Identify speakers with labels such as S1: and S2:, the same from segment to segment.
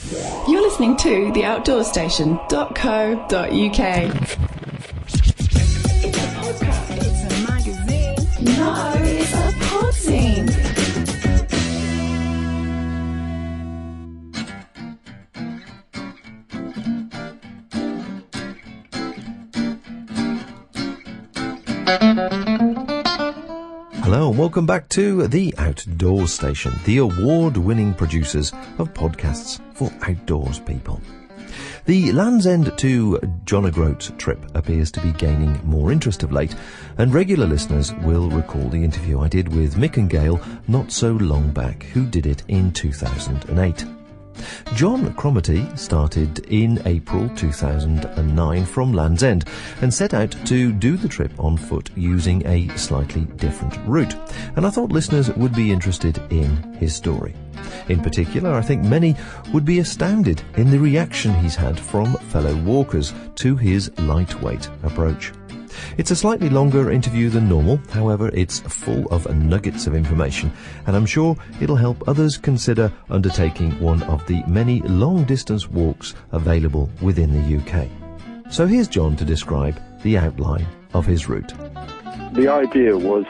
S1: You're listening to theoutdoorstation.co.uk. It's a podcast. It's a magazine. No, it's a podzine.
S2: Hello and welcome back to The Outdoors Station, the award-winning producers of podcasts for outdoors people. The Land's End to John O'Groats trip appears to be gaining more interest of late, and regular listeners will recall the interview I did with Mick and Gail not so long back, who did it in 2008. John Cromarty started in April 2009 from Land's End and set out to do the trip on foot using a slightly different route, and I thought listeners would be interested in his story. In particular, I think many would be astounded in the reaction he's had from fellow walkers to his lightweight approach. It's a slightly longer interview than normal, however it's full of nuggets of information, and I'm sure it'll help others consider undertaking one of the many long-distance walks available within the UK. So here's John to describe the outline of his route.
S3: The idea was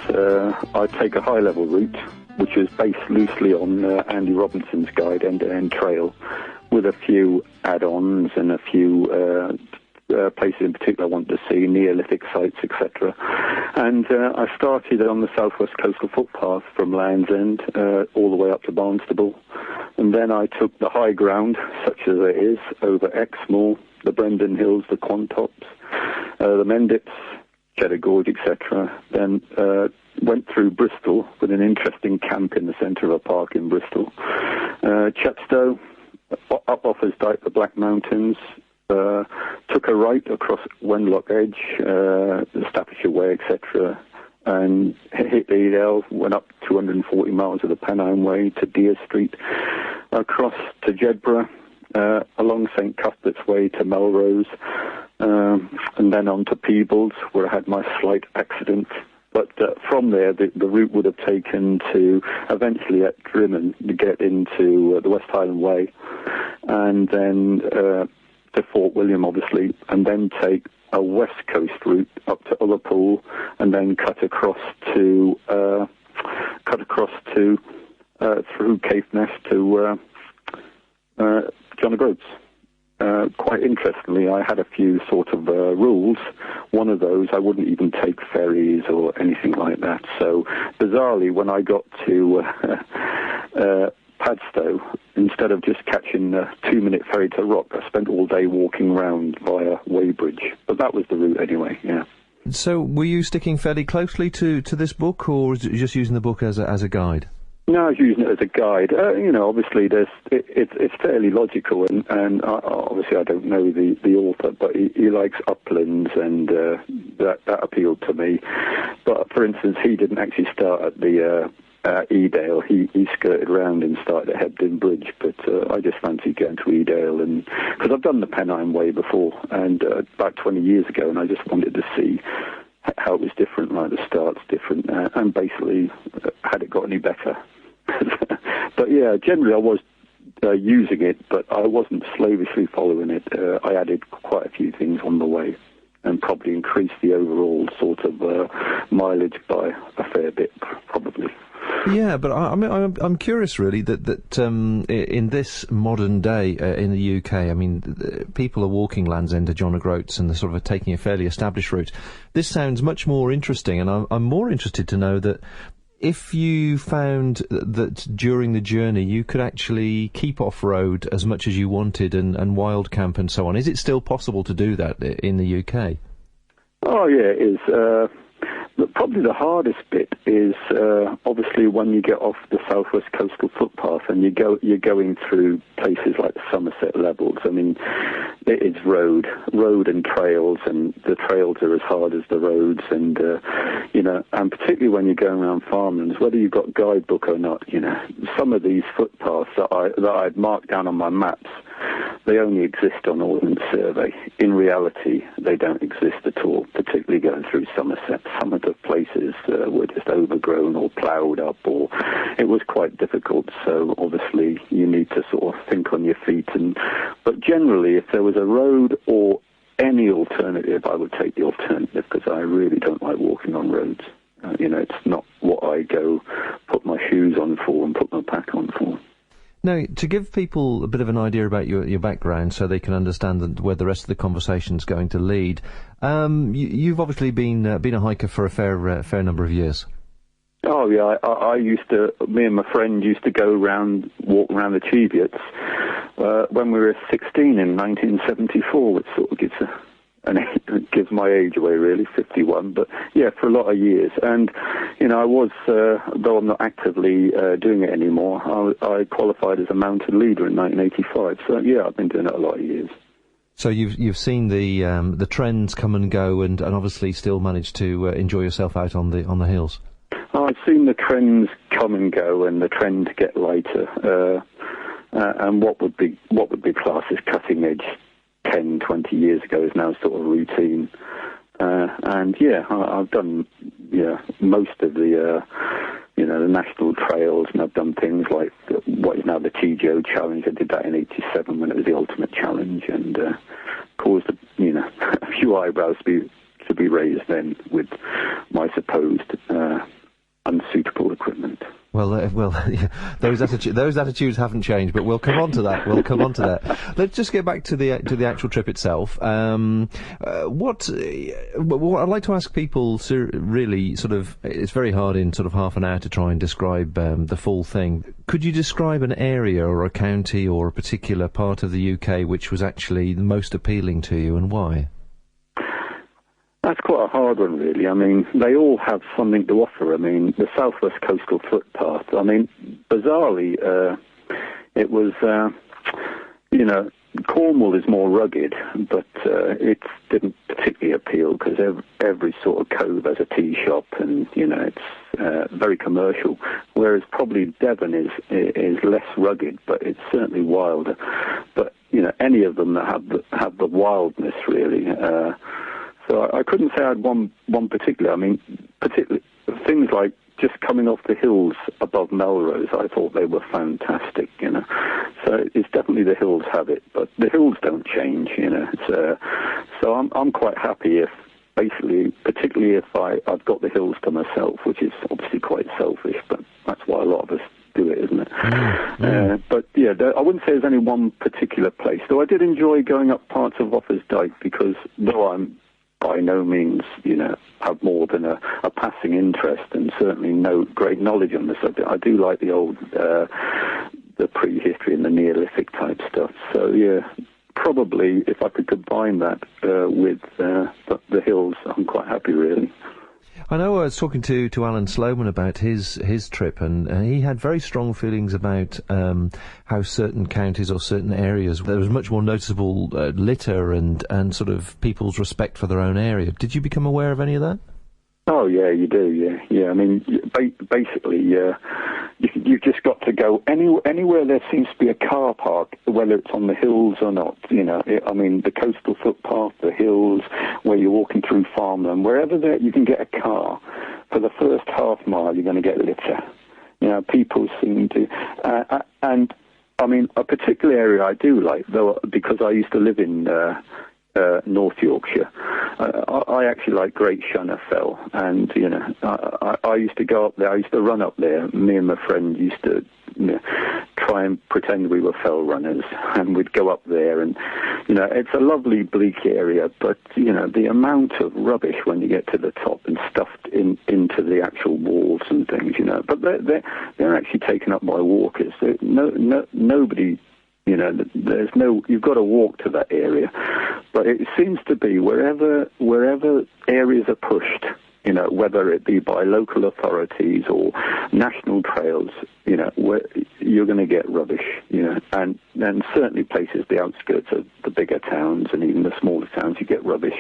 S3: I'd take a high-level route, which is based loosely on Andy Robinson's guide, End to End Trail, with a few add-ons and a few places in particular I wanted to see, Neolithic sites, etc. And I started on the southwest coastal footpath from Land's End all the way up to Barnstable. And then I took the high ground, such as it is, over Exmoor, the Brendan Hills, the Quantops, the Mendips, Cheddar Gorge, etc. Then went through Bristol with an interesting camp in the centre of a park in Bristol. Chepstow, up Offers Dyke, the Black Mountains, took a right across Wenlock Edge, the Staffordshire Way, etc., and hit Edale, went up 240 miles of the Pennine Way to Deer Street, across to Jedburgh, along St Cuthbert's Way to Melrose, and then on to Peebles, where I had my slight accident. But from there, the route would have taken to eventually at Drimmen to get into the West Highland Way, and then to Fort William, obviously, and then take a west coast route up to Ullapool, and then cut across to through Caithness to John O'Groats. Quite interestingly, I had a few sort of rules. One of those, I wouldn't even take ferries or anything like that. So, bizarrely, when I got to Padstow, instead of just catching a 2-minute ferry to Rock, I spent all day walking round via Weybridge. But that was the route anyway, yeah.
S2: So were you sticking fairly closely to this book, or was it just using the book as a guide?
S3: No, I was using it as a guide. Obviously it's fairly logical, and obviously I don't know the author, but he likes uplands, and that appealed to me. But for instance, he didn't actually start at the Edale. He skirted round and started at Hebden Bridge, but I just fancied going to Edale, and because I've done the Pennine Way before, and about 20 years ago, and I just wanted to see how it was different, like the start's different, and basically had it got any better. But yeah, generally I was using it, but I wasn't slavishly following it. I added quite a few things on the way, and probably increased the overall sort of mileage by a fair bit, probably.
S2: Yeah, but I'm curious really that in this modern day in the UK, I mean, people are walking Land's End to John O'Groats and they're sort of taking a fairly established route. This sounds much more interesting, and I'm more interested to know that if you found that during the journey you could actually keep off-road as much as you wanted and wild camp and so on, is it still possible to do that in the UK?
S3: Oh yeah, it is. Probably the hardest bit is obviously when you get off the southwest coastal footpath and you're going through places like the Somerset Levels. I mean, it is road and trails, and the trails are as hard as the roads, and and particularly when you're going around farmlands, whether you've got guidebook or not, some of these footpaths that I'd marked down on my maps, they only exist on Ordnance Survey. In reality, they don't exist at all, particularly going through Somerset. Some of the places were just overgrown or ploughed up, or it was quite difficult. So obviously you need to sort of think on your feet. But generally, if there was a road or any alternative, I would take the alternative, because I really don't like walking on roads. It's not what I go put my shoes on for and put my pack on for.
S2: Now, to give people a bit of an idea about your background so they can understand where the rest of the conversation's going to lead, you've obviously been a hiker for a fair number of years.
S3: Oh, yeah, me and my friend used to walk around the Cheviots when we were 16 in 1974, which sort of gives my age away, really, 51, but yeah, for a lot of years. And, I was, though I'm not actively doing it anymore, I qualified as a mounted leader in 1985, so yeah, I've been doing it a lot of years.
S2: So you've seen the trends come and go, and obviously still managed to enjoy yourself out on the hills.
S3: I've seen the trends come and go, and the trend get lighter, and what would be classed as cutting edge 10, 20 years ago is now sort of routine. And yeah, I've done most of the the national trails, and I've done things like what is now the TGO Challenge. I did that in '87 when it was the Ultimate Challenge, and caused a few eyebrows to be raised then with my supposed unsuitable equipment.
S2: Well, those attitudes haven't changed, but we'll come on to that. Let's just get back to the actual trip itself. What I'd like to ask people, really, sort of, it's very hard in sort of half an hour to try and describe the full thing. Could you describe an area or a county or a particular part of the UK which was actually the most appealing to you, and why?
S3: That's quite a hard one, really. I mean, they all have something to offer. I mean, the Southwest Coastal Footpath, I mean, bizarrely, it was, Cornwall is more rugged, but it didn't particularly appeal, because every sort of cove has a tea shop, and, it's very commercial, whereas probably Devon is less rugged, but it's certainly wilder. But, any of them that have the wildness, really. So I couldn't say I had one particular. I mean, particularly things like just coming off the hills above Melrose, I thought they were fantastic, So it's definitely the hills have it, but the hills don't change, So I'm quite happy if, basically, particularly if I've got the hills to myself, which is obviously quite selfish, but that's why a lot of us do it, isn't it? But yeah, I wouldn't say there's any one particular place. Though I did enjoy going up parts of Offa's Dyke, because though I'm by no means, have more than a passing interest, and certainly no great knowledge on the subject, I do like the old, the prehistory and the Neolithic type stuff. So yeah, probably if I could combine that with the hills, I'm quite happy, really.
S2: I know I was talking to Alan Sloman about his trip, and he had very strong feelings about how certain counties or certain areas, there was much more noticeable litter and sort of people's respect for their own area. Did you become aware of any of that?
S3: Oh, yeah, you do, yeah. I mean, basically, you've just got to go anywhere there seems to be a car park, whether it's on the hills or not, I mean, the coastal footpath, the hills, where you're walking through farmland, wherever there you can get a car, for the first half mile you're going to get litter. People seem to, and, I mean, a particular area I do like, though, because I used to live in North Yorkshire. I actually like Great Shunner Fell, and I used to go up there. I used to run up there. Me and my friend used to try and pretend we were fell runners, and we'd go up there, and it's a lovely bleak area, but the amount of rubbish when you get to the top and stuffed into the actual walls and things, but they're actually taken up by walkers. Nobody. There's you've got to walk to that area. But it seems to be wherever areas are pushed, whether it be by local authorities or national trails, where you're going to get rubbish, and then certainly places, the outskirts of the bigger towns and even the smaller towns, you get rubbish.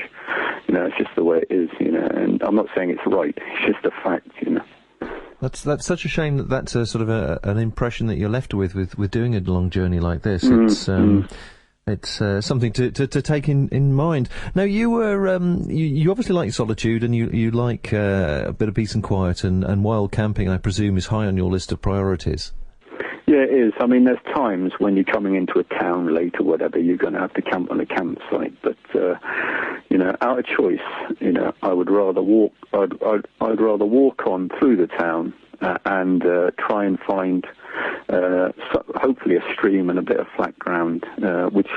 S3: It's just the way it is, and I'm not saying it's right, it's just a fact,
S2: That's such a shame that that's a sort of an impression that you're left with doing a long journey like this. It's It's something to take in mind. Now, you were you obviously like solitude, and you like a bit of peace and quiet, and wild camping, I presume, is high on your list of priorities.
S3: Yeah, it is. I mean, there's times when you're coming into a town late or whatever, you're going to have to camp on a campsite. But out of choice, I would rather walk. I'd rather walk on through the town and try and find hopefully a stream and a bit of flat ground, which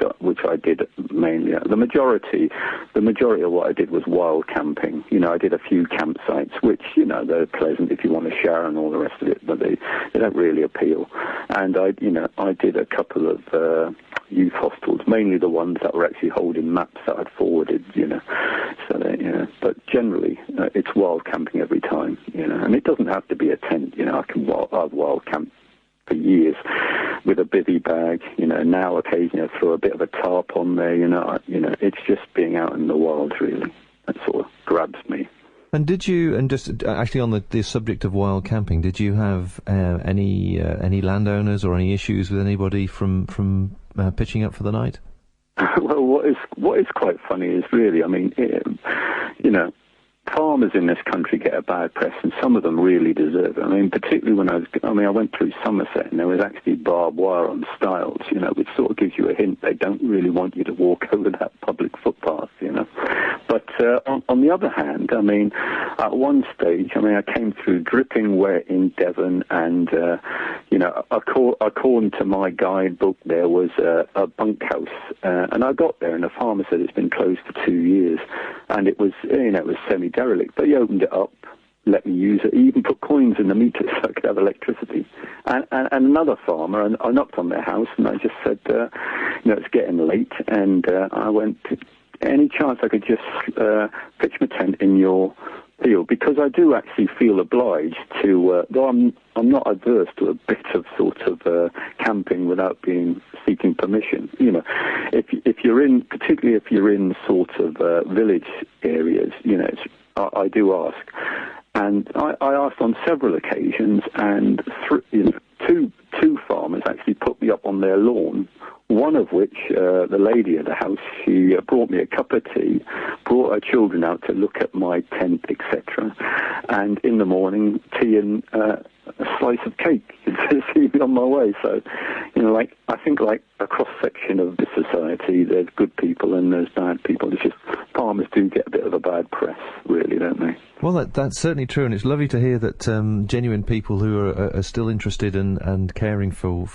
S3: I did mainly. The majority of what I did was wild camping. I did a few campsites, which they're pleasant if you want to shower and all the rest of it, but they don't really appeal. And I did a couple of youth hostels, mainly the ones that were actually holding maps that I'd forwarded. But generally it's wild camping every time. And it doesn't have to be a tent. I've wild camped for years with a bivvy bag. Now occasionally I throw a bit of a tarp on there. It's just being out in the wild, really. That sort of grabs me.
S2: And did you, and just actually on the subject of wild camping, did you have any landowners or any issues with anybody from pitching up for the night?
S3: Well, what is quite funny is really, I mean, farmers in this country get a bad press, and some of them really deserve it. I mean, particularly I went through Somerset, and there was actually barbed wire on stiles, which sort of gives you a hint they don't really want you to walk over that public footpath, But on the other hand, I mean, at one stage, I came through dripping wet in Devon, and according to my guidebook, there was a bunkhouse, and I got there, and the farmer said it's been closed for 2 years, and it was semi-derelict, but he opened it up, let me use it. He even put coins in the meter so I could have electricity. And another farmer, and I knocked on their house, and I just said, it's getting late, and I went, any chance I could just pitch my tent in your field, because I do actually feel obliged to, though I'm not adverse to a bit of sort of camping without seeking permission. Particularly if you're in sort of village areas, I do ask. And I asked on several occasions, and two farmers actually put me up on their lawn. One of which, the lady of the house, she brought me a cup of tea, brought her children out to look at my tent, etc. And in the morning, tea and a slice of cake to see me on my way. So, I think like a cross-section of the society, there's good people and there's bad people. It's just farmers do get a bit of a bad press, really, don't they?
S2: Well, that's certainly true, and it's lovely to hear that genuine people who are still interested and caring for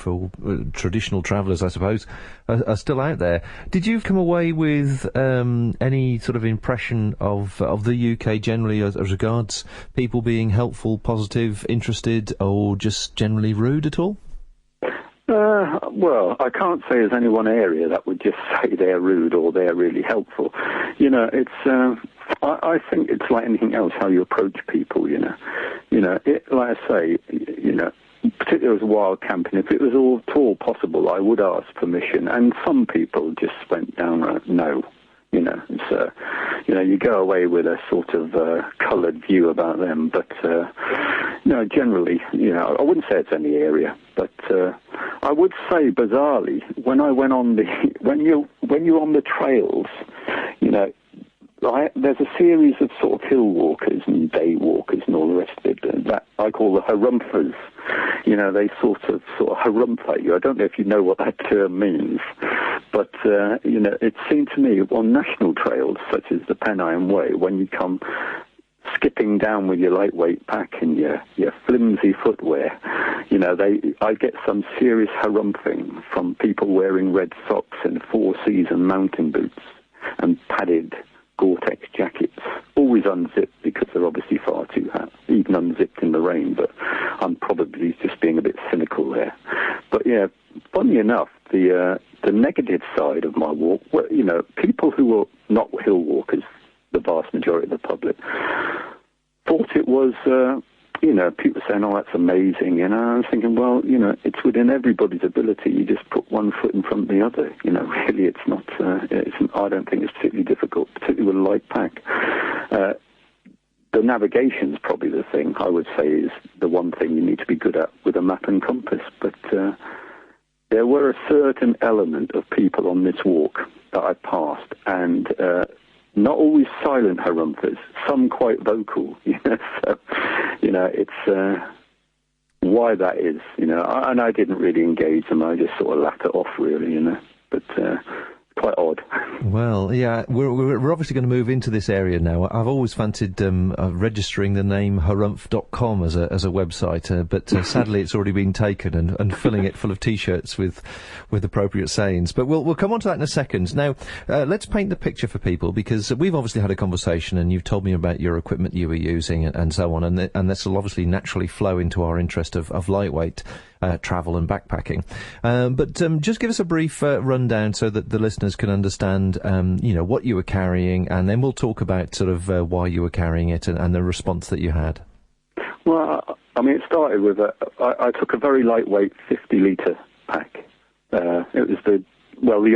S2: traditional travellers, I suppose, are still out there. Did you come away with any sort of impression of the UK generally as regards people being helpful, positive, interested, or just generally rude at all?
S3: Well, I can't say there's any one area that would just say they're rude or they're really helpful. It's I think it's like anything else, how you approach people. Like I say, particularly as wild camping, if it was at all possible, I would ask permission. And some people just went downright no. You go away with a sort of coloured view about them, but generally, I wouldn't say it's any area, but I would say bizarrely, when I went on when you're on the trails, there's a series of sort of hill walkers and day walkers and all the rest of it that I call the harumphers. They sort of harump at you. I don't know if you know what that term means, but it seemed to me on national trails such as the Pennine Way, when you come skipping down with your lightweight pack and your flimsy footwear, I get some serious harumphing from people wearing red socks and four-season mountain boots and padded Gore-Tex jackets, always unzipped because they're obviously far too hot, even unzipped in the rain, but I'm probably just being a bit cynical there. But yeah, funny enough, the negative side of my walk, people who were not hill walkers, the vast majority of the public, thought it was, people saying, oh, that's amazing, I was thinking, well, it's within everybody's ability. You just put one foot in front of the other. Really, it's not, I don't think it's particularly difficult, particularly with a light pack. The navigation's probably the thing, I would say, is the one thing you need to be good at with a map and compass. But, there were a certain element of people on this walk that I passed, and not always silent harumphers, some quite vocal. So, it's why that is, and I didn't really engage them. I just sort of laughed it off, really, but quite odd.
S2: Well, yeah, we're obviously going to move into this area now. I've always fancied registering the name harumph.com as a website, but sadly it's already been taken and filling it full of T-shirts with appropriate sayings. But we'll come on to that in a second. Now, let's paint the picture for people, because we've obviously had a conversation and you've told me about your equipment you were using and so on, and this will obviously naturally flow into our interest of lightweight travel and backpacking. But just give us a brief rundown so that the listeners can understand, what you were carrying, and then we'll talk about sort of why you were carrying it and the response that you had.
S3: Well, it started with I took a very lightweight 50-litre pack. It was the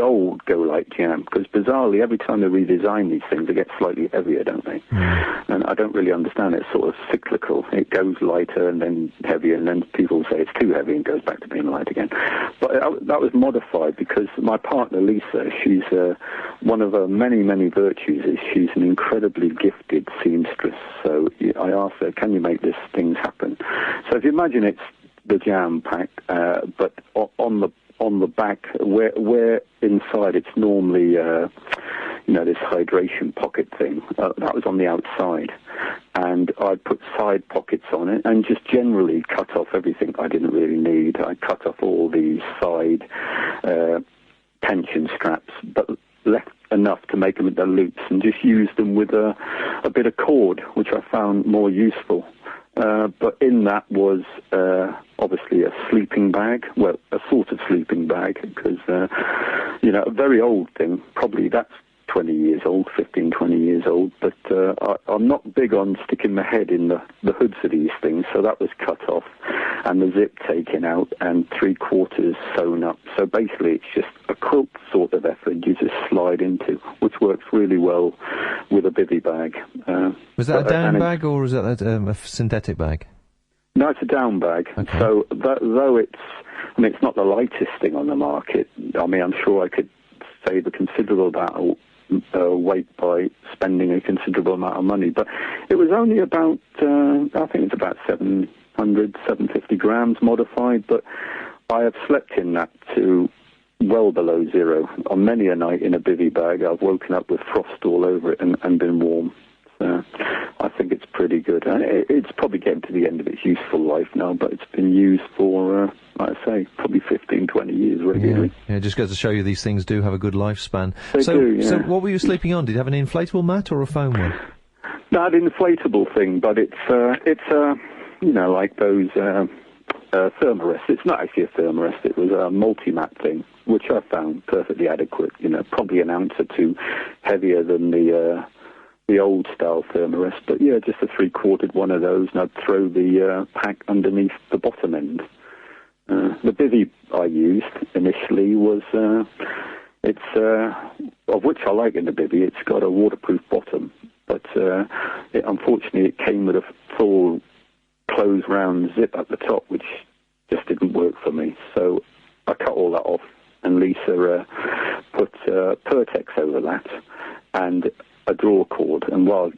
S3: old Go Light jam, because bizarrely, every time they redesign these things, they get slightly heavier, don't they? Mm. And I don't really understand it. It's sort of cyclical. It goes lighter and then heavier, and then people say it's too heavy and goes back to being light again. But that was modified because my partner, Lisa, she's one of her many, many virtues is she's an incredibly gifted seamstress. So I asked her, can you make these things happen? So if you imagine it's the jam pack, but on the back, where inside it's normally, this hydration pocket thing. That was on the outside. And I put side pockets on it and just generally cut off everything I didn't really need. I cut off all the side tension straps, but left enough to make them into loops and just used them with a bit of cord, which I found more useful. But in that was obviously a sleeping bag, a sort of sleeping bag, because, a very old thing, probably that's 20 years old, 15, 20 years old, but I'm not big on sticking my head in the hoods of these things, so that was cut off, and the zip taken out, and 3/4 sewn up. So basically it's just a quilt sort of effort you just slide into, which works really well with a bivvy bag.
S2: Was that a down bag, or was that a synthetic bag?
S3: No, it's a down bag. Okay. So though it's not the lightest thing on the market, I'm sure I could save a considerable amount of weight by spending a considerable amount of money. But it was only about, I think it's about 750 grams modified, but I have slept in that to well below zero. On many a night in a bivvy bag, I've woken up with frost all over it and been warm. So I think it's pretty good. And it's probably getting to the end of its useful life now, but it's been used for, like I say, probably 15, 20 years regularly.
S2: Yeah, it just goes to show you these things do have a good lifespan.
S3: They do, yeah.
S2: So what were you sleeping on? Did you have an inflatable mat or a foam one?
S3: That inflatable thing, but it's like those thermarests. It's not actually a thermarest. It was a multi-mat thing, which I found perfectly adequate. Probably an ounce or two heavier than the old style thermarest, but yeah, just a 3/4 one of those, and I'd throw the pack underneath the bottom end. The bivvy I used initially was, of which I like in the bivvy, it's got a waterproof bottom, but unfortunately it came with a full closed round zip at the top, which just didn't work for me, so I cut all that off, and Lisa put Pertex over that, and a draw cord, and while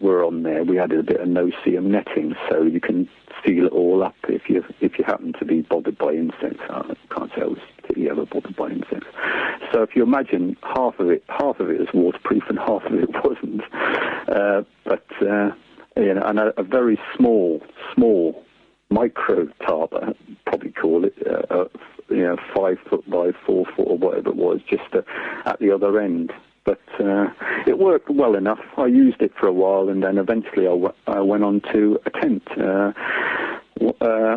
S3: we're on there, we added a bit of no-seam netting, so you can seal it all up if you happen to be bothered by insects. I can't say I was particularly ever bothered by insects. So if you imagine half of it is waterproof and half of it wasn't. And a very small micro tarp, I'd probably call it, 5 foot by 4 foot or whatever it was, just at the other end. But it worked well enough. I used it for a while, and then eventually I went on to a tent.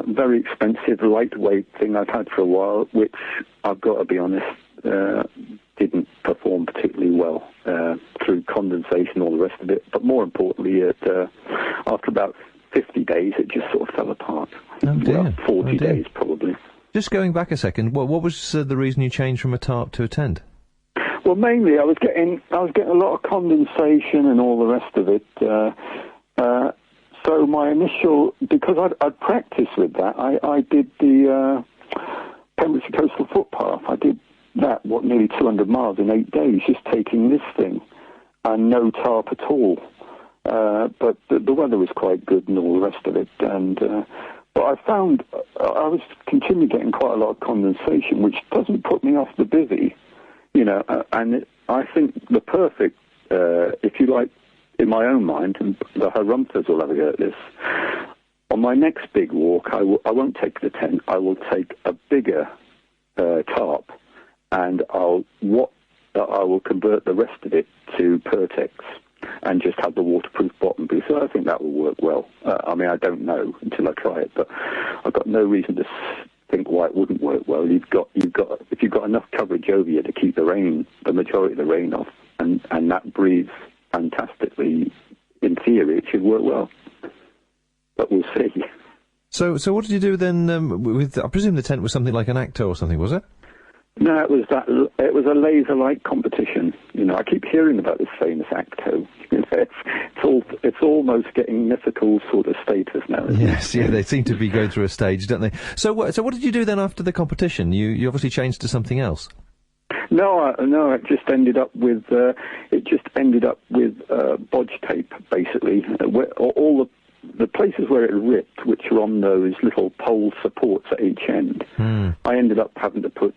S3: Very expensive, lightweight thing I've had for a while, which I've got to be honest, didn't perform particularly well through condensation, all the rest of it. But more importantly, after about 50 days, it just sort of fell apart.
S2: Oh dear.
S3: Well, 40 days probably.
S2: Just going back a second, what was the reason you changed from a tarp to a tent?
S3: Well, mainly I was getting a lot of condensation and all the rest of it. So my initial, because I'd practiced with that, I did Pembrokeshire Coastal Footpath. I did that, nearly 200 miles in 8 days, just taking this thing, and no tarp at all. But the weather was quite good and all the rest of it. And but I found I was continually getting quite a lot of condensation, which doesn't put me off the bivvy, and I think the perfect, if you like, in my own mind, and the harumphers will have a go at this, on my next big walk, I won't take the tent. I will take a bigger tarp, and I will convert the rest of it to Pertex and just have the waterproof bottom piece. So I think that will work well. I mean, I don't know until I try it, but I've got no reason to think why it wouldn't work well. If you've got enough coverage over you to keep the majority of the rain off, and that breathes fantastically, in theory, it should work well. But we'll see. So
S2: what did you do then with, I presume the tent was something like an Acto or something, was it?
S3: No, it was a laser light competition. I keep hearing about this famous Acto. It's almost getting mythical sort of status now.
S2: Yes, yeah, they seem to be going through a stage, don't they? So what did you do then after the competition? You obviously changed to something else.
S3: No, it just ended up with bodge tape, basically. All the places where it ripped, which are on those little pole supports at each end, I ended up having to put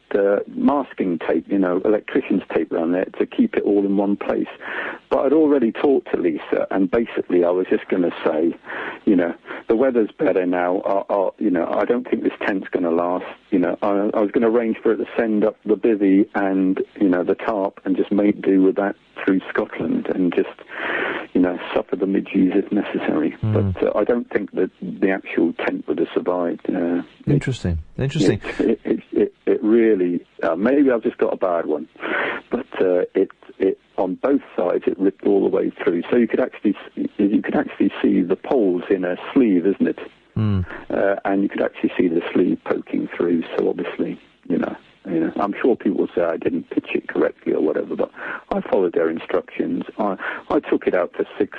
S3: masking tape, electrician's tape around there to keep it all in one place. But I'd already talked to Lisa, and basically I was just going to say, the weather's better now. I don't think this tent's going to last. I was going to arrange for it to send up the bivvy and, the tarp, and just make do with that through Scotland, and just, suffer the midges if necessary. But I don't think that the actual tent would have survived.
S2: Interesting.
S3: It really, maybe I've just got a bad one, but it on both sides it ripped all the way through. So you could actually see the poles in a sleeve, isn't it? And you could actually see the sleeve poking through. So obviously, I'm sure people will say I didn't pitch it correctly or whatever, but I followed their instructions. I took it out for 6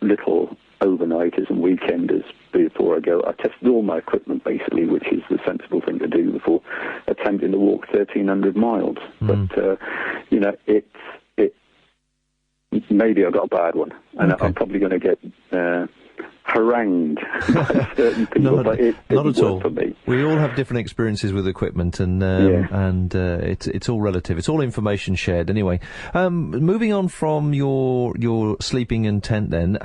S3: little overnighters and weekenders before I go. I tested all my equipment, basically, which is the sensible thing to do before attempting to walk 1,300 miles. But, maybe I got a bad one, and okay. I'm probably going to get harangued by certain people, but it
S2: not at all.
S3: For me.
S2: We all have different experiences with equipment, and it's all relative. It's all information shared. Anyway, moving on from your sleeping and tent, then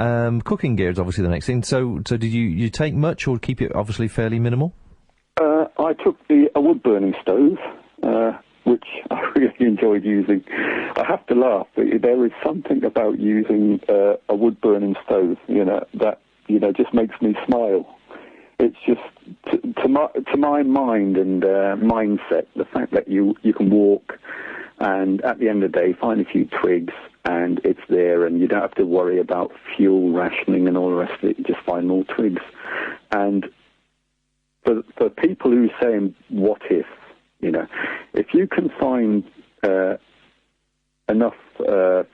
S2: cooking gear is obviously the next thing. So did you take much, or keep it obviously fairly minimal?
S3: I took a wood burning stove, which I really enjoyed using. I have to laugh, but there is something about using a wood burning stove, that just makes me smile. It's just to my mind and mindset, the fact that you can walk and at the end of the day find a few twigs and it's there, and you don't have to worry about fuel rationing and all the rest of it. You just find more twigs. And for people who are saying, what if, if you can find enough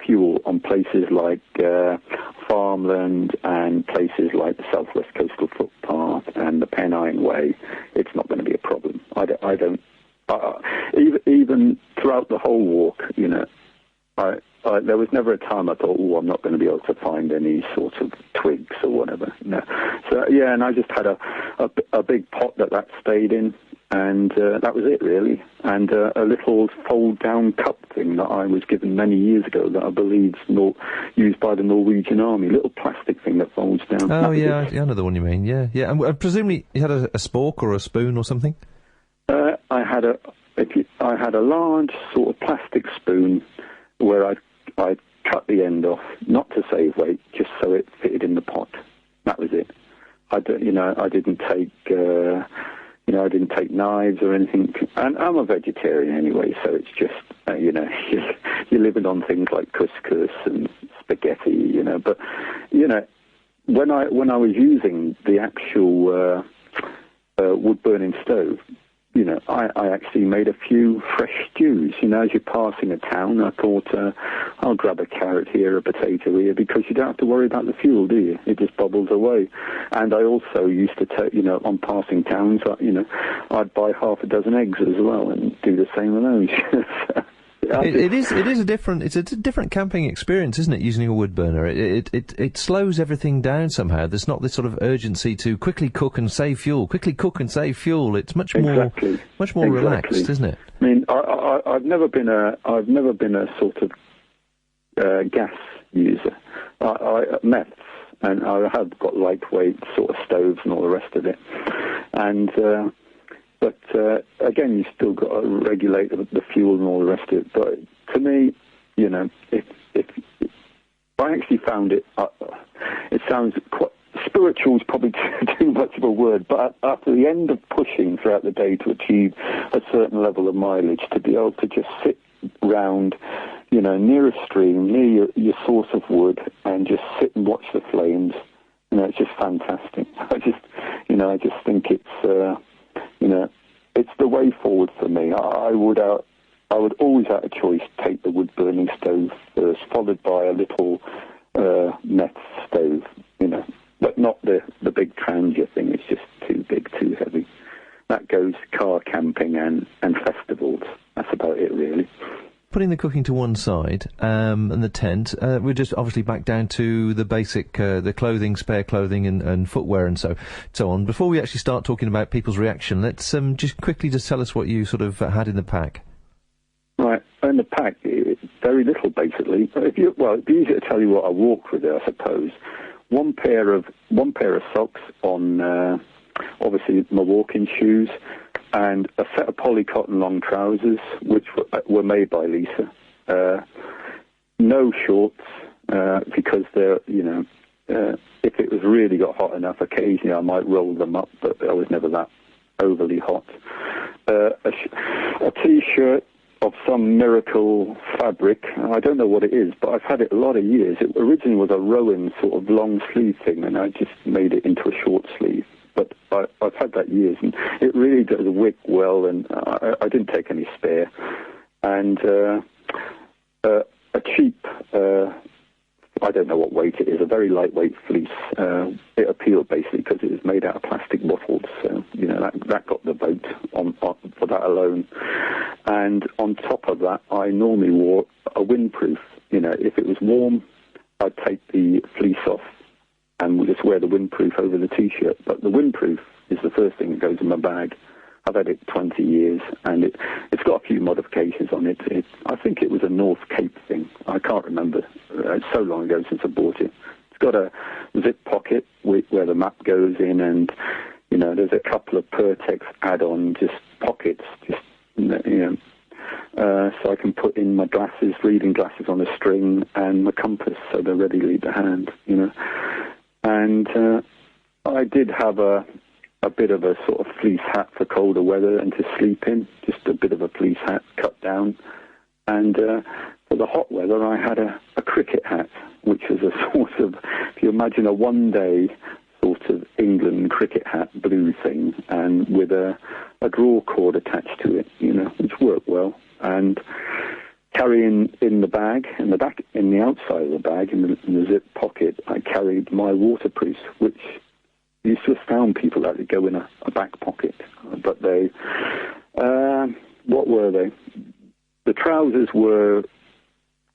S3: fuel on places like farmland and places like the Southwest Coastal Footpath and the Pennine Way, it's not going to be a problem. Even throughout the whole walk, there was never a time I thought, I'm not going to be able to find any sort of twigs or whatever. No. So yeah, and I just had a big pot that stayed in. And that was it, really. And a little fold-down cup thing that I was given many years ago that I believe is used by the Norwegian Army. Little plastic thing that folds down.
S2: Oh, yeah, I know the one you mean, yeah. And presumably you had a spork or a spoon or something?
S3: I had a large sort of plastic spoon where I cut the end off, not to save weight, just so it fitted in the pot. That was it. I didn't take... I didn't take knives or anything, and I'm a vegetarian anyway, so it's just, you're living on things like couscous and spaghetti, but, when I was using the actual wood-burning stove, I actually made a few fresh stews. As you're passing a town, I thought, I'll grab a carrot here, a potato here, because you don't have to worry about the fuel, do you? It just bubbles away. And I also used to take, on passing towns, I'd buy half a dozen eggs as well and do the same with those.
S2: It is a different camping experience, isn't it? Using a wood burner, it slows everything down somehow. There's not this sort of urgency to quickly cook and save fuel. It's much more relaxed, isn't it?
S3: I mean, I've never been a sort of gas user. Meths, and I have got lightweight sort of stoves and all the rest of it, and. But again, you still got to regulate the fuel and all the rest of it. But to me, if I actually found it, it sounds quite spiritual is probably too much of a word. But after the end of pushing throughout the day to achieve a certain level of mileage, to be able to just sit round, near a stream, near your source of wood, and just sit and watch the flames, it's just fantastic. I just think it's. It's the way forward for me. I would always, out of choice, take the wood-burning stove first, followed by a little meth stove, but not the big Trangia thing. It's just too big, too heavy. That goes car camping and festivals. That's about it, really.
S2: Putting the cooking to one side, and the tent, we're just obviously back down to the basic, the clothing, spare clothing and footwear and so on. Before we actually start talking about people's reaction, let's just quickly just tell us what you sort of had in the pack.
S3: Right, in the pack, very little basically. It'd be easy to tell you what I walked with it, I suppose. One pair of socks on, obviously my walking shoes, and a set of polycotton long trousers, which were made by Lisa. No shorts, because they're, if it was really got hot enough, occasionally I might roll them up, but I was never that overly hot. A T-shirt of some miracle fabric. I don't know what it is, but I've had it a lot of years. It originally was a Rowan sort of long sleeve thing, and I just made it into a short sleeve. But I've had that years, and it really does wick well, and I didn't take any spare. And a cheap, I don't know what weight it is, a very lightweight fleece. It appealed basically because it was made out of plastic bottles, so that got the vote on for that alone. And on top of that, I normally wore a windproof. If it was warm, I'd take the fleece off and we'll just wear the windproof over the T-shirt. But the windproof is the first thing that goes in my bag. I've had it 20 years, and it's got a few modifications on it. I think it was a North Cape thing. I can't remember. It's so long ago since I bought it. It's got a zip pocket where the map goes in, and, there's a couple of Pertex add-on pockets, so I can put in my glasses, reading glasses on a string, and my compass, so they're readily to hand, And I did have a bit of a sort of fleece hat for colder weather and to sleep in, just a bit of a fleece hat cut down. And for the hot weather, I had a cricket hat, which was a sort of, if you imagine a one-day sort of England cricket hat, blue thing, and with a draw cord attached to it, which worked well. And carrying in the bag, in the outside of the bag, in the zip pocket, I carried my waterproofs, which used to astound people that they go in a back pocket. But they, what were they? The trousers were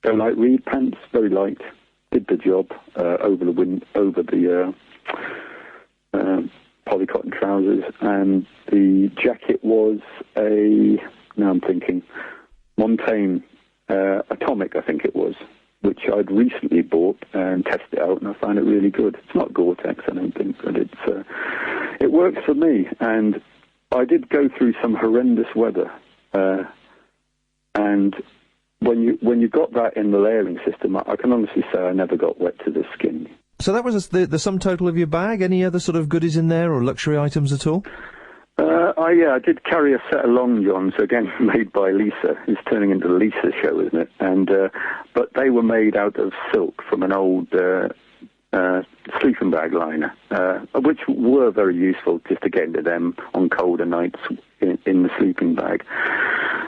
S3: light reed pants, very light, did the job over the polycotton trousers, and the jacket was Montaigne Atomic, I think it was, which I'd recently bought and tested out, and I found it really good. It's not Gore-Tex, I don't think, but it works for me. And I did go through some horrendous weather, and when you got that in the layering system, I can honestly say I never got wet to the skin.
S2: So that was the sum total of your bag? Any other sort of goodies in there, or luxury items at all? I did carry a set of long johns, again made by Lisa. It's turning into the Lisa show, isn't it? And but they were made out of silk from an old sleeping bag liner, which were very useful just to get into them on colder nights,
S3: in the sleeping bag.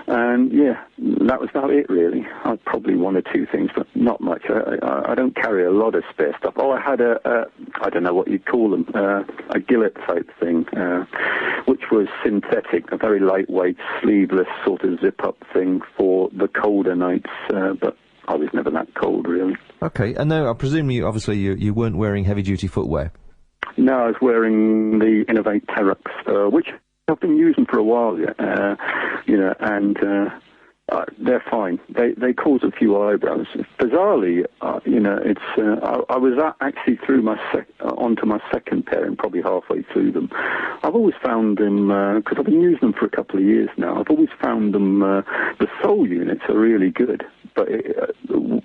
S3: And yeah, that was about it really. I'd probably one or two things, but not much. I don't carry a lot of spare stuff. Oh, I had I don't know what you'd call them, a gillet type thing, which was synthetic, a very lightweight, sleeveless sort of zip-up thing for the colder nights, but I was never that cold really.
S2: Okay, and now I presume you weren't wearing heavy-duty footwear.
S3: No, I was wearing the Innovate Tarps, which I've been using for a while, and they're fine. They cause a few eyebrows. Bizarrely, I was actually through onto my second pair and probably halfway through them. I've always found them, because I've been using them for a couple of years now, I've always found them, the sole units are really good, but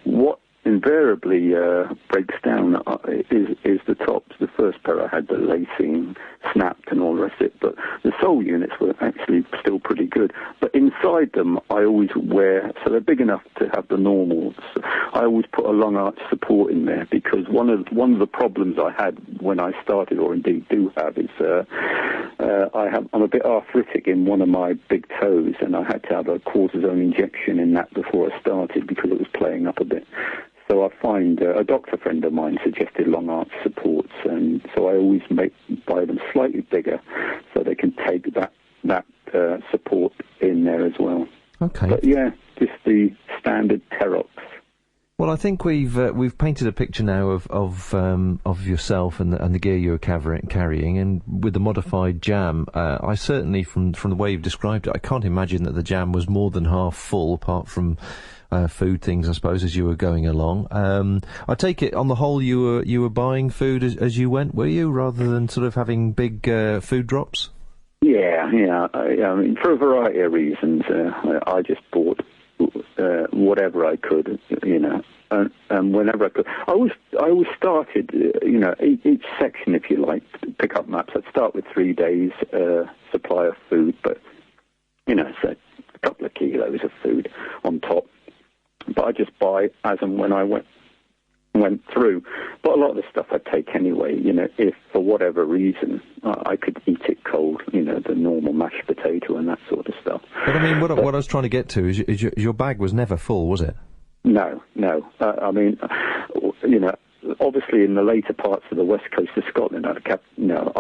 S3: what invariably breaks down is the tops. The first pair I had the lacing snapped and all the rest of it, but the sole units were actually still pretty good. But inside them, I always wear, so they're big enough to have the normals. I always put a long arch support in there, because one of the problems I had when I started, or indeed do have, is I'm a bit arthritic in one of my big toes, and I had to have a cortisone injection in that before I started because it was playing up a bit. So I find a doctor friend of mine suggested long arch supports, and so I always buy them slightly bigger so they can take that support in there as well.
S2: Okay.
S3: But yeah, just the standard Terox.
S2: Well, I think we've painted a picture now of yourself and the gear you were carrying, and with the modified jam, I certainly, from the way you've described it, I can't imagine that the jam was more than half full, apart from food things, I suppose, as you were going along. I take it, on the whole, you were buying food as you went, were you, rather than sort of having big food drops? Yeah.
S3: I mean, for a variety of reasons, I just bought whatever I could, and whenever I could. I always started, each section, if you like, pick up maps. I'd start with 3 days supply of food, but so a couple of kilos of food on top. But I just buy as and when I went through. But a lot of the stuff I'd take anyway, if for whatever reason I could eat it cold, the normal mashed potato and that sort of stuff.
S2: But I mean, what I was trying to get to is your bag was never full, was it?
S3: No. I mean, obviously in the later parts of the west coast of Scotland, I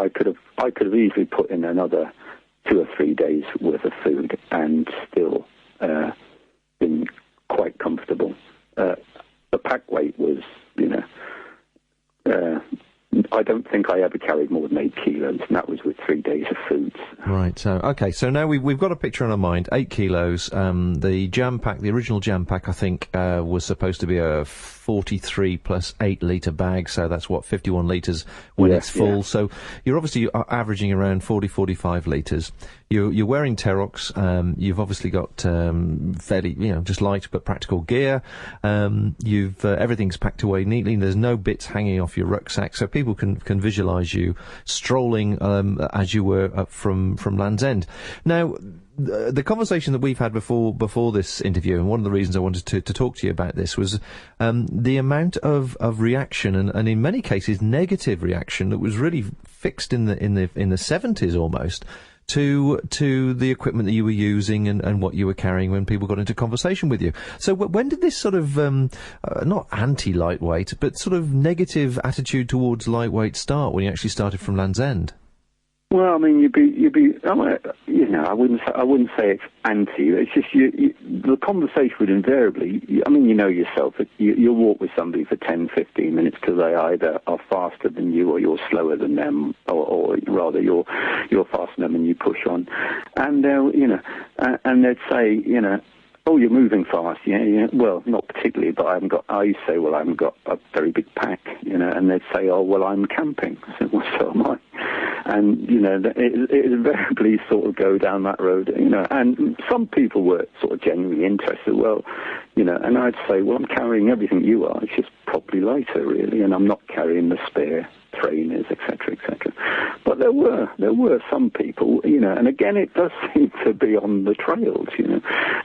S3: could have easily put in another 2 or 3 days worth of food and still been quite comfortable. The pack weight was, I don't think I ever carried more than 8 kilos, and that was with 3 days of foods.
S2: Right, so now we've got a picture in our mind, 8 kilos. The jam pack, the original jam pack, I think, was supposed to be a 43 plus 8 litre bag, so that's 51 litres when it's full. Yeah. So you're obviously averaging around 40-45 litres. You're wearing Terox. You've obviously got fairly, just light but practical gear. Everything's packed away neatly. There's no bits hanging off your rucksack, so people can visualise you strolling as you were up from Land's End. Now, the conversation that we've had before this interview, and one of the reasons I wanted to talk to you about this, was the amount of reaction, and in many cases negative reaction, that was really fixed in the 70s almost, to the equipment that you were using and what you were carrying when people got into conversation with you. So when did this sort of, not anti-lightweight, but sort of negative attitude towards lightweight start, when you actually started from Land's End?
S3: Well, I mean, you'd be. I wouldn't say it's anti. It's just the conversation would invariably. I mean, yourself. You'll walk with somebody for 10, 15 minutes till they either are faster than you, or you're slower than them, or rather you're faster than them and you push on, and and they'd say, oh, you're moving fast, yeah. Well, not particularly, but I used to say, well, I haven't got a very big pack, and they'd say, oh, well, I'm camping. I said, well, so am I. And, it invariably sort of go down that road, and some people were sort of genuinely interested, well, and I'd say, well, I'm carrying everything you are, it's just probably lighter, really, and I'm not carrying the spare trainers, etc., etc. But there were some people, and again, it does seem to be on the trails,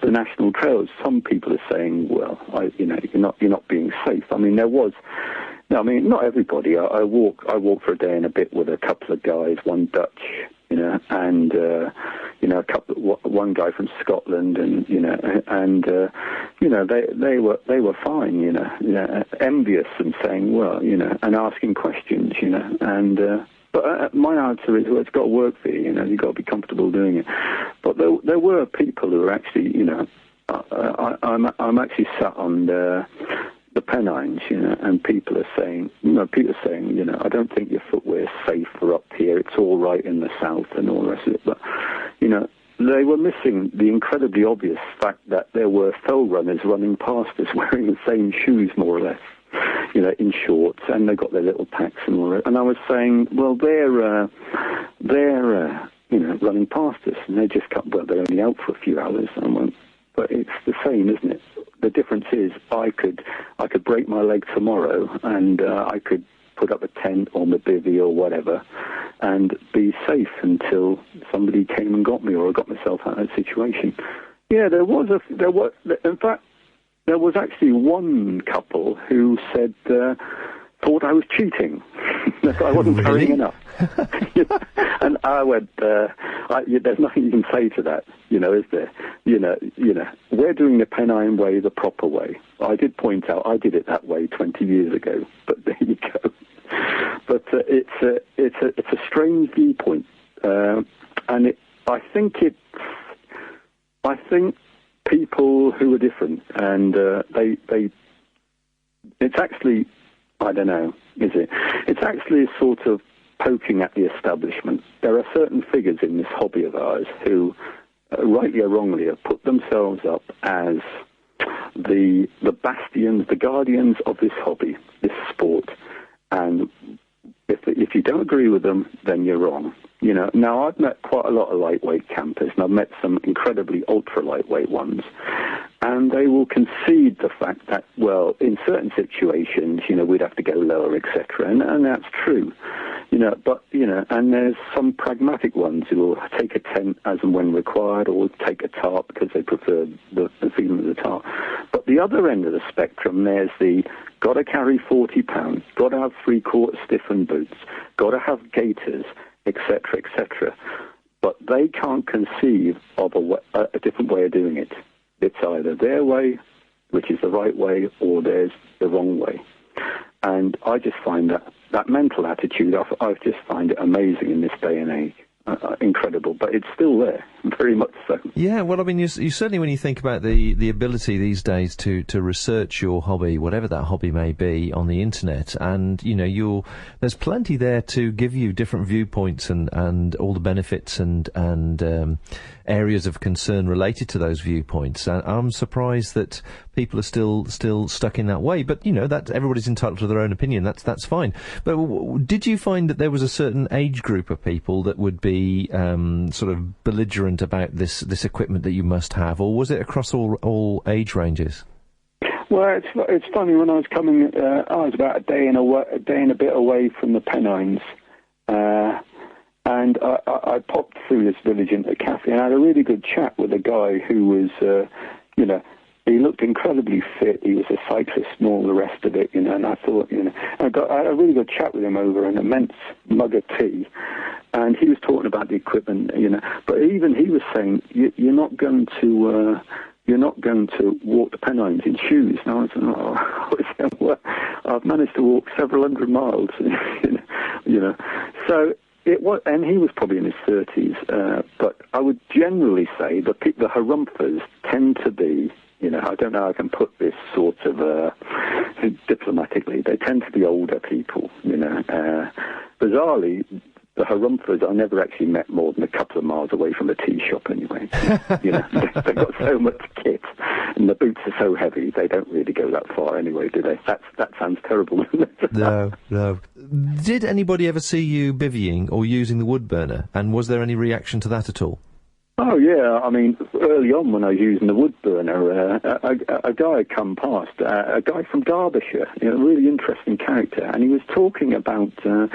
S3: the national trails. Some people are saying, well, you're not being safe. I mean, there was. No, I mean, not everybody. I walk for a day and a bit with a couple of guys, one Dutch, and one guy from Scotland, and they were fine, envious and saying, well, and asking questions, but my answer is, well, it's got to work for you, you've got to be comfortable doing it. But there were people who were actually, I'm actually sat on the Pennines, and people are saying, I don't think your footwear's safe for up here. It's all right in the south and all the rest of it. But, they were missing the incredibly obvious fact that there were fell runners running past us wearing the same shoes, more or less, in shorts, and they got their little packs and all that. And I was saying, well, they're running past us, and they're only out for a few hours. And I went, but it's the same, isn't it? The difference is I could break my leg tomorrow, and I could put up a tent or my bivvy or whatever and be safe until somebody came and got me, or I got myself out of that situation. Yeah, there was actually one couple who said, thought I was cheating, that I wasn't carrying enough. And I went, there's nothing you can say to that, is there? We're doing the Pennine way the proper way. I did point out I did it that way 20 years ago, but there you go. But it's a strange viewpoint, and I think people who are different, and it's actually, I don't know, is it? It's actually sort of poking at the establishment. There are certain figures in this hobby of ours who, rightly or wrongly, have put themselves up as the bastions, the guardians of this hobby, this sport. And if you don't agree with them, then you're wrong. Now I've met quite a lot of lightweight campers, and I've met some incredibly ultra-lightweight ones, and they will concede the fact that, well, in certain situations, we'd have to go lower, etc., and that's true. And there's some pragmatic ones who will take a tent as and when required, or take a tarp because they prefer the feeling of the tarp. But the other end of the spectrum, there's the got to carry 40 pounds, got to have 3/4 stiffened boots, got to have gaiters, etc., etc. But they can't conceive of a different way of doing it. It's either their way, which is the right way, or there's the wrong way. And I just find that mental attitude, I just find it amazing in this day and age. Incredible, but it's still there, very much so. Yeah,
S2: well, I mean, you certainly, when you think about the ability these days to research your hobby, whatever that hobby may be, on the internet, and there's plenty there to give you different viewpoints and all the benefits and areas of concern related to those viewpoints. And I'm surprised that people are still stuck in that way. But that everybody's entitled to their own opinion. That's fine. But did you find that there was a certain age group of people that would be sort of belligerent about this equipment that you must have, or was it across all age ranges?
S3: Well, it's funny. When I was coming, I was about a day and a bit away from the Pennines, and I popped through this village into a cafe and I had a really good chat with a guy who was, he looked incredibly fit. He was a cyclist and all the rest of it, and I thought, I had a really good chat with him over an immense mug of tea, and he was talking about the equipment, but even he was saying, you're not going to walk the Pennines in shoes. And I was saying, well, I've managed to walk several hundred miles, so it was, and he was probably in his 30s, but I would generally say that the harumphers tend to be, I don't know how I can put this sort of diplomatically, they tend to be older people, bizarrely, the harumphers I never actually met more than a couple of miles away from a tea shop anyway. They've got so much kit, and the boots are so heavy, they don't really go that far anyway, do they? That sounds terrible, doesn't it?
S2: No. Did anybody ever see you bivvying or using the wood burner, and was there any reaction to that at all?
S3: Oh, yeah. I mean, early on when I was using the wood burner, a guy had come past, a guy from Derbyshire, a really interesting character, and he was talking about, and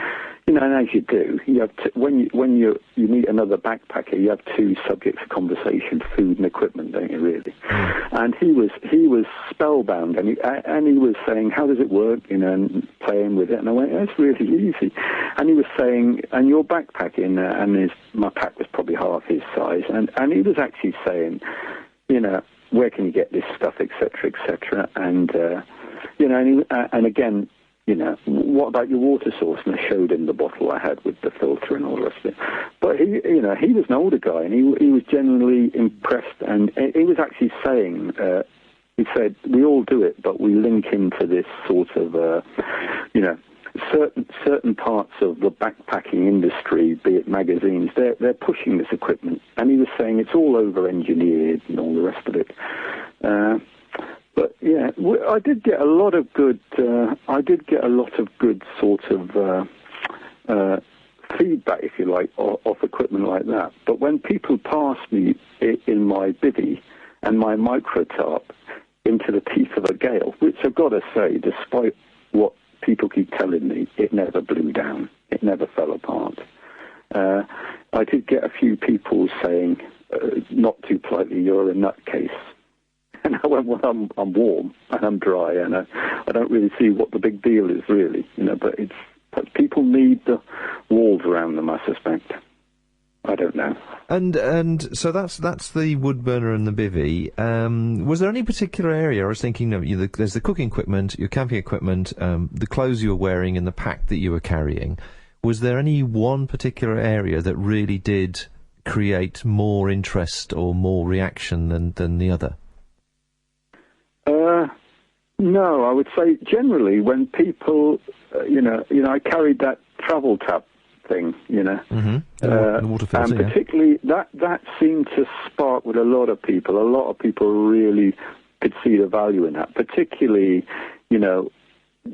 S3: as you do, you have when you meet another backpacker, you have two subjects of conversation, food and equipment, don't you, really? And he was spellbound, and he was saying, "How does it work?" And playing with it. And I went, "It's really easy." And he was saying, "And you're backpacking," and my pack was probably half his size, and he was actually saying, "Where can you get this stuff, etc., etc." And and again, what about your water source? And I showed him the bottle I had with the filter and all the rest of it. But he was an older guy, and he was genuinely impressed. And he was actually saying, he said, "We all do it, but we link into this sort of, certain parts of the backpacking industry, be it magazines, they're pushing this equipment." And he was saying it's all over-engineered and all the rest of it. But yeah, I did get a lot of good. Sort of feedback, if you like, off equipment like that. But when people pass me in my bivvy and my micro tarp into the teeth of a gale, which I've got to say, despite what people keep telling me, it never blew down. It never fell apart. I did get a few people saying, not too politely, "You're a nutcase." And I went, "Well, I'm warm and I'm dry, and I don't really see what the big deal is, really, But people need the walls around them, I suspect. I don't know."
S2: And so that's the wood burner and the bivvy. Was there any particular area? I was thinking, there's the cooking equipment, your camping equipment, the clothes you were wearing, and the pack that you were carrying. Was there any one particular area that really did create more interest or more reaction than the other?
S3: No, I would say generally when people, I carried that travel tap thing,
S2: Mm-hmm. The water filter,
S3: and particularly that seemed to spark with a lot of people. A lot of people really could see the value in that, particularly,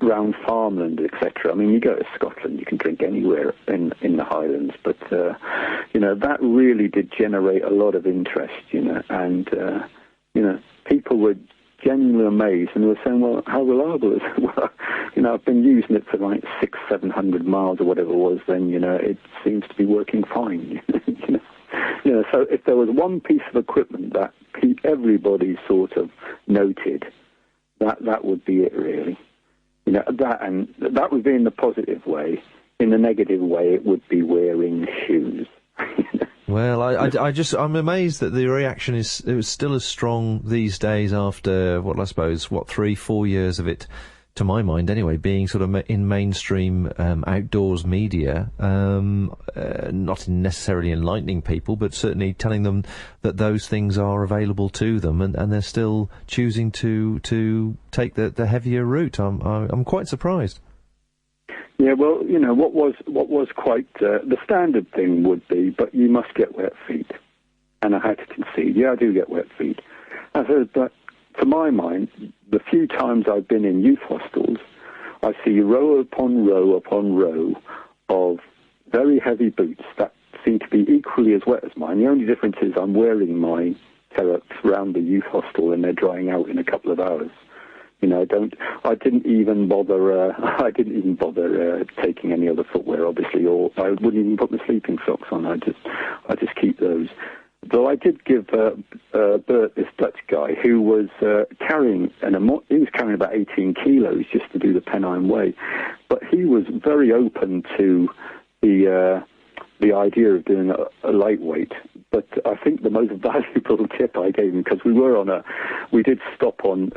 S3: around farmland, etc. I mean, you go to Scotland, you can drink anywhere in the Highlands, but that really did generate a lot of interest, and people were genuinely amazed, and they were saying, "Well, how reliable is it?" "Well, I've been using it for like 600-700 miles or whatever it was. Then it seems to be working fine." So if there was one piece of equipment that everybody sort of noted, that would be it, really. That would be in the positive way. In the negative way, it would be wearing shoes.
S2: Well, I'm amazed that the reaction it was still as strong these days after, 3-4 years of it, to my mind anyway, being sort of in mainstream outdoors media, not necessarily enlightening people, but certainly telling them that those things are available to them, and they're still choosing to take the heavier route. I'm quite surprised.
S3: Yeah, well, what was quite the standard thing would be, but you must get wet feet. And I had to concede, I do get wet feet. I said, but to my mind, the few times I've been in youth hostels, I see row upon row upon row of very heavy boots that seem to be equally as wet as mine. The only difference is I'm wearing my tarps around the youth hostel and they're drying out in a couple of hours. I didn't even bother taking any other footwear, obviously, or I wouldn't even put my sleeping socks on. I just keep those. Though I did give Bert, this Dutch guy, who was carrying about 18 kilos just to do the Pennine Way, but he was very open to the idea of doing a lightweight. But I think the most valuable tip I gave him, because we did stop on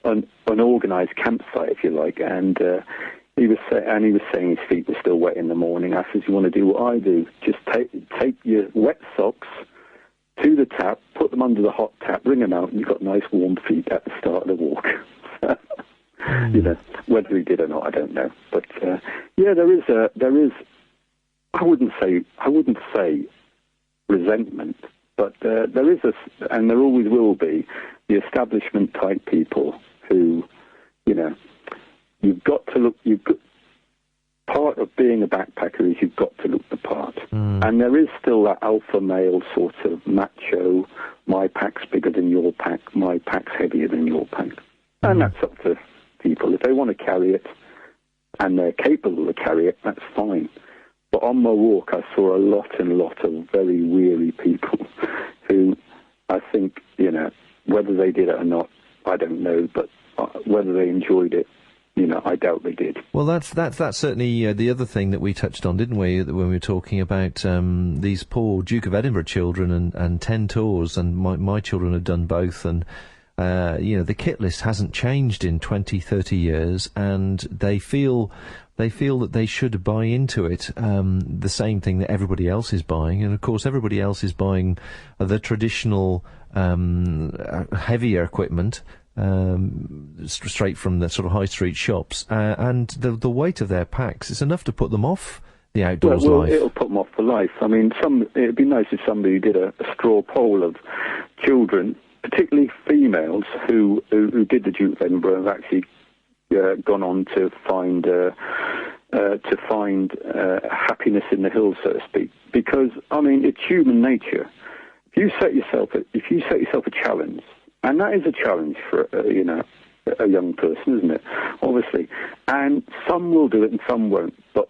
S3: an organised campsite, if you like, and he was saying his feet were still wet in the morning. I said, "You want to do what I do? Just take your wet socks to the tap, put them under the hot tap, wring them out, and you've got nice warm feet at the start of the walk." Whether he did or not, I don't know. But there is. I wouldn't say resentment, but there is and there always will be, the establishment type people who, you've got to look. Part of being a backpacker is you've got to look the part, and there is still that alpha male sort of macho. My pack's bigger than your pack. My pack's heavier than your pack, and that's up to people. If they want to carry it, and they're capable to carry it, that's fine. But on my walk, I saw a lot of very weary people who I think, Whether they did it or not, I don't know, but whether they enjoyed it, I doubt they did.
S2: Well, that's certainly the other thing that we touched on, didn't we, when we were talking about these poor Duke of Edinburgh children and 10 tours, and my children have done both, and the kit list hasn't changed in 20, 30 years, and they feel that they should buy into it, the same thing that everybody else is buying, and of course everybody else is buying the traditional heavier equipment, straight from the sort of high street shops, and the weight of their packs is enough to put them off the outdoors life.
S3: It'll put them off for life. I mean, it'd be nice if somebody did a straw poll of children, particularly females, who did the Duke of Edinburgh, have actually gone on to find happiness in the hills, so to speak. Because I mean, it's human nature. If you set yourself a challenge. And that is a challenge for, a young person, isn't it? Obviously. And some will do it and some won't. But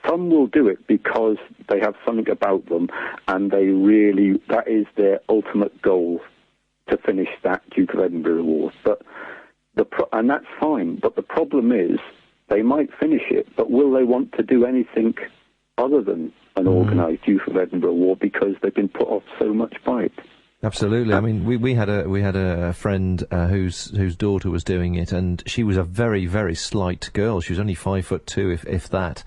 S3: some will do it because they have something about them and that is their ultimate goal, to finish that Duke of Edinburgh award. And that's fine. But the problem is, they might finish it, but will they want to do anything other than an organised Duke of Edinburgh award because they've been put off so much by it?
S2: Absolutely. I mean, we had a friend whose daughter was doing it, and she was a very, very slight girl. She was only 5'2", if that,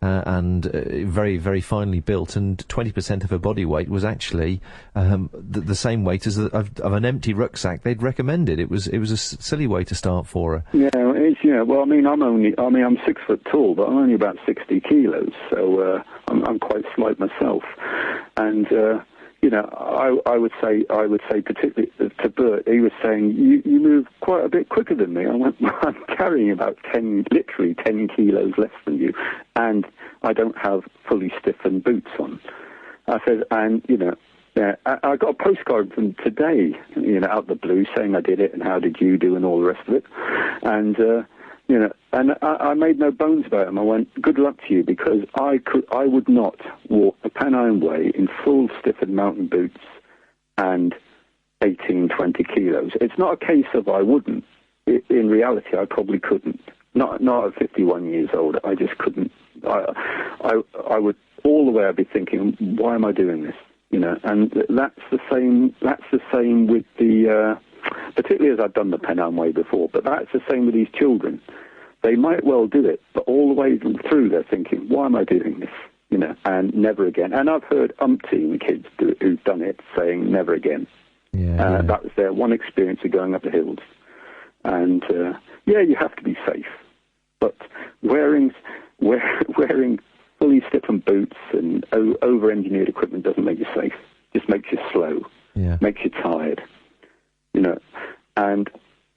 S2: and very, very finely built. And 20% of her body weight was actually the same weight as of an empty rucksack they'd recommended. It was a silly way to start for her.
S3: Yeah, well, I mean, I'm 6 foot tall, but I'm only about 60 kilos, so I'm quite slight myself, and. I would say particularly to Bert, he was saying, you move quite a bit quicker than me. I went, I'm carrying about literally 10 kilos less than you, and I don't have fully stiffened boots on. I said, and, I got a postcard from today, out the blue, saying I did it, and how did you do, and all the rest of it. And, and I made no bones about him. I went, good luck to you, because I would not walk the Pennine Way in full stiffened mountain boots and 18, 20 kilos. It's not a case of I wouldn't. In reality, I probably couldn't. Not at 51 years old. I just couldn't. I would, all the way I'd be thinking, why am I doing this? And that's the same with the, particularly as I've done the Pennine Way before, but that's the same with these children. They might well do it, but all the way through they're thinking, why am I doing this? And never again. And I've heard umpteen kids who've done it saying never again. Yeah. That was their one experience of going up the hills. And, you have to be safe. But wearing fully stiffened boots and over-engineered equipment doesn't make you safe. It just makes you slow. Yeah. Makes you tired. And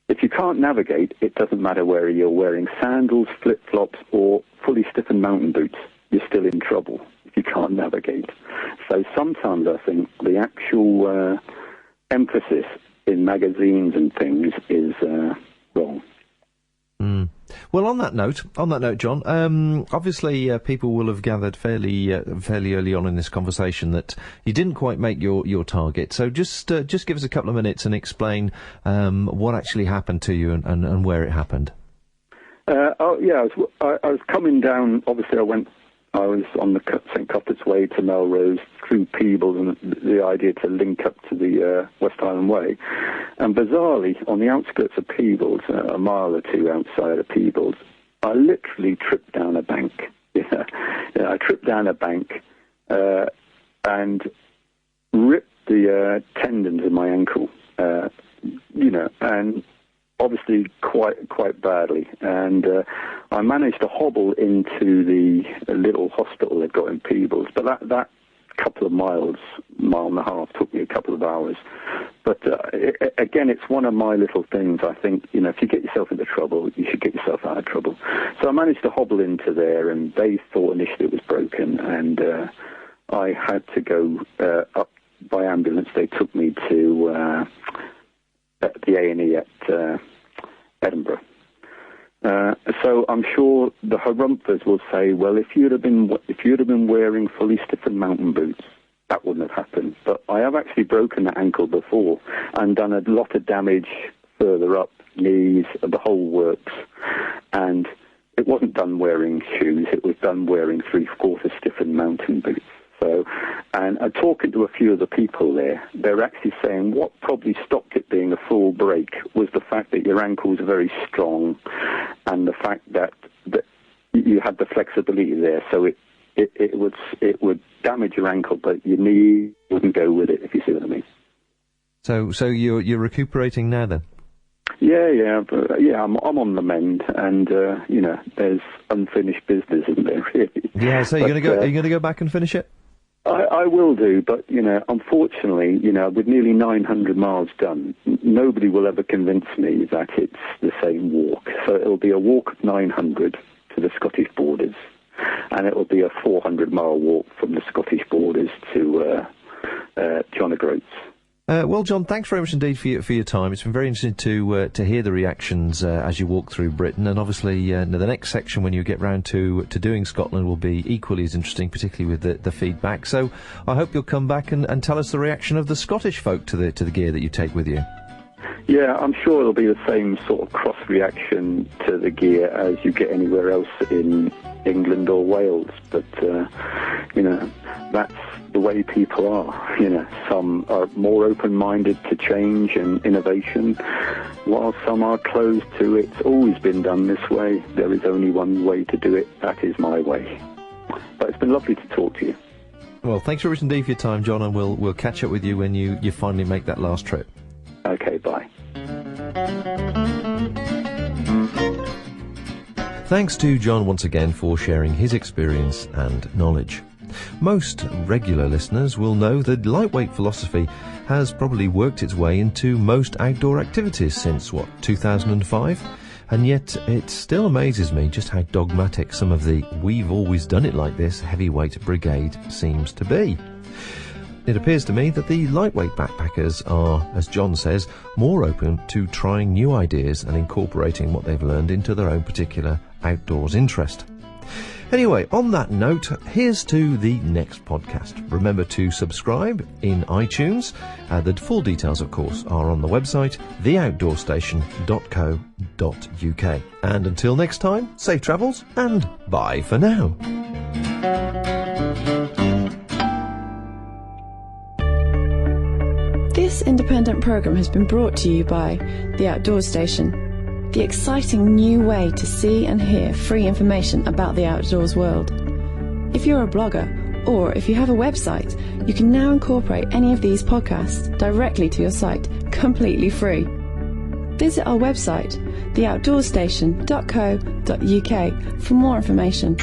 S3: if you can't navigate, it doesn't matter whether you're wearing sandals, flip-flops, or fully stiffened mountain boots. You're still in trouble if you can't navigate. So sometimes I think the actual emphasis in magazines and things is wrong.
S2: Mm. Well, on that note, John, obviously people will have gathered fairly early on in this conversation that you didn't quite make your target. So just give us a couple of minutes and explain what actually happened to you and where it happened.
S3: I was coming down. Obviously, I was on the St Cuthbert's Way to Melrose through Peebles, and the idea to link up to the West Island Way. And bizarrely, on the outskirts of Peebles, a mile or two outside of Peebles, I literally tripped down a bank. I tripped down a bank and ripped the tendons in my ankle, and obviously quite badly. And I managed to hobble into the little hospital they've got in Peebles, but that couple of mile and a half took me a couple of hours. But again, it's one of my little things. I think, if you get yourself into trouble, you should get yourself out of trouble. So I managed to hobble into there, and they thought initially it was broken, and I had to go up by ambulance. They took me to the A&E at Edinburgh. So I'm sure the harumphers will say, well, if you'd have been wearing fully stiffened mountain boots that wouldn't have happened. But I have actually broken that ankle before and done a lot of damage further up, knees, the whole works. And it wasn't done wearing shoes, it was done wearing 3/4 stiffened mountain boots. So, and talking to a few of the people there, they're actually saying what probably stopped it being a full break was the fact that your ankles are very strong and the fact that you had the flexibility there. So it would damage your ankle, but your knee wouldn't go with it, if you see what I mean.
S2: So you're recuperating now then?
S3: Yeah, I'm on the mend, and there's unfinished business, isn't there? Really?
S2: Yeah. So are you going to go back and finish it?
S3: I will do, but unfortunately, with nearly 900 miles done, nobody will ever convince me that it's the same walk. So it'll be a walk of 900 to the Scottish borders, and it will be a 400-mile walk from the Scottish borders to John O'Groats.
S2: Well, John, thanks very much indeed for your time. It's been very interesting to hear the reactions as you walk through Britain, and obviously the next section when you get round to doing Scotland will be equally as interesting, particularly with the feedback. So I hope you'll come back and tell us the reaction of the Scottish folk to the gear that you take with you.
S3: Yeah, I'm sure it'll be the same sort of cross-reaction to the gear as you get anywhere else in England or Wales. But, that's the way people are. Some are more open-minded to change and innovation, while some are closed to it's always been done this way. There is only one way to do it. That is my way. But it's been lovely to talk to you.
S2: Well, thanks very much indeed for your time, John, and we'll catch up with you when you finally make that last trip.
S3: Okay, bye.
S2: Thanks to John once again for sharing his experience and knowledge. Most regular listeners will know that lightweight philosophy has probably worked its way into most outdoor activities since, 2005? And yet it still amazes me just how dogmatic some of the "we've always done it like this" heavyweight brigade seems to be. It appears to me that the lightweight backpackers are, as John says, more open to trying new ideas and incorporating what they've learned into their own particular outdoors interest. Anyway, on that note, here's to the next podcast. Remember to subscribe in iTunes. The full details, of course, are on the website, theoutdoorstation.co.uk. And until next time, safe travels and bye for now.
S1: This independent programme has been brought to you by The Outdoors Station, the exciting new way to see and hear free information about the outdoors world. If you're a blogger, or if you have a website, you can now incorporate any of these podcasts directly to your site, completely free. Visit our website, theoutdoorstation.co.uk, for more information.